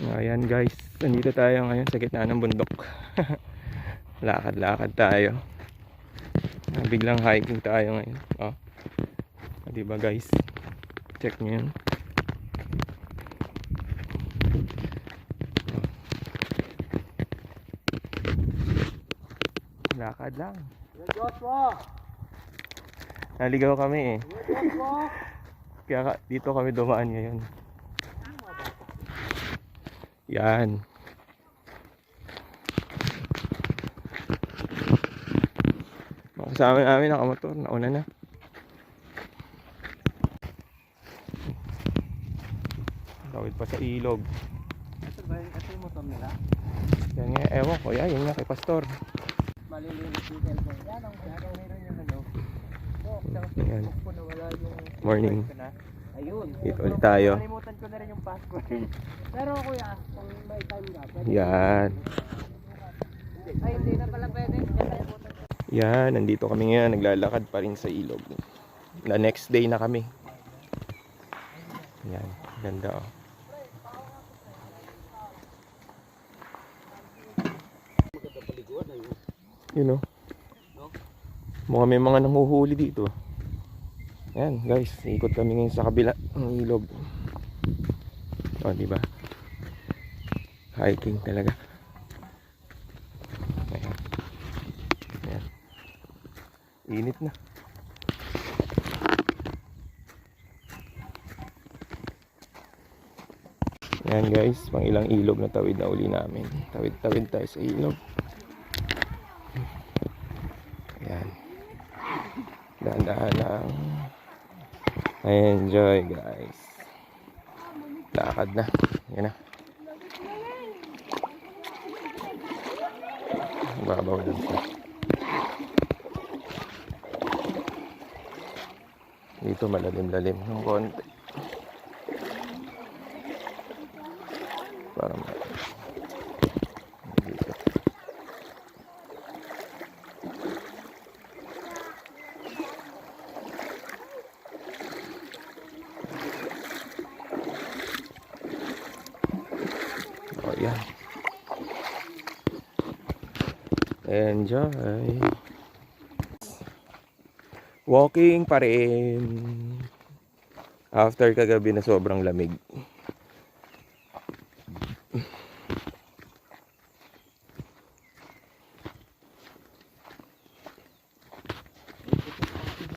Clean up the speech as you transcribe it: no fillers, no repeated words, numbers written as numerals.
Ayan guys, nandito tayo ngayon sa gitna ng bundok. Lakad-lakad tayo. Biglang hiking tayo ngayon. Oh. Diba guys? Check nyo yun. Lakad lang. Naligaw kami eh. Kaya dito kami dumaan ngayon. Yan. Kasama namin nakamotor. Nauna na. Tawid pa sa ilog. Ito ba yung motor nila? Yan nga. Ewan ko. Yan nga kay Pastor. Malilinis yung cellphone. Yan ang meron yung ano. Yan. Nawala yung Morning. ayun. Dito ulit tayo. Nalimutan ko na rin yung password. Pero kuya, kung may time ka, pwede. Yan. Ay, hindi na pala pwede. Yan. Nandito kami ngayon. Naglalakad pa rin sa ilog. The next day na kami. Yan. Ganda oh. You know. Mukhang may mga nanguhuli dito. Ayan guys, ikot kami ngayon sa kabila ng ilog. O, diba? Hiking talaga. Ayan. Ayan. Init na. Ayan guys, pang ilang ilog na tawid na uli namin. Tawid-tawid tayo sa ilog. Ayan. Dahan-dahan lang. Enjoy guys. Lakad na. Yan na. Babaw lang siya. Dito malalim-lalim ng konti. Para dito. Oh, yan. Enjoy. Walking pa rin. After kagabi na sobrang lamig.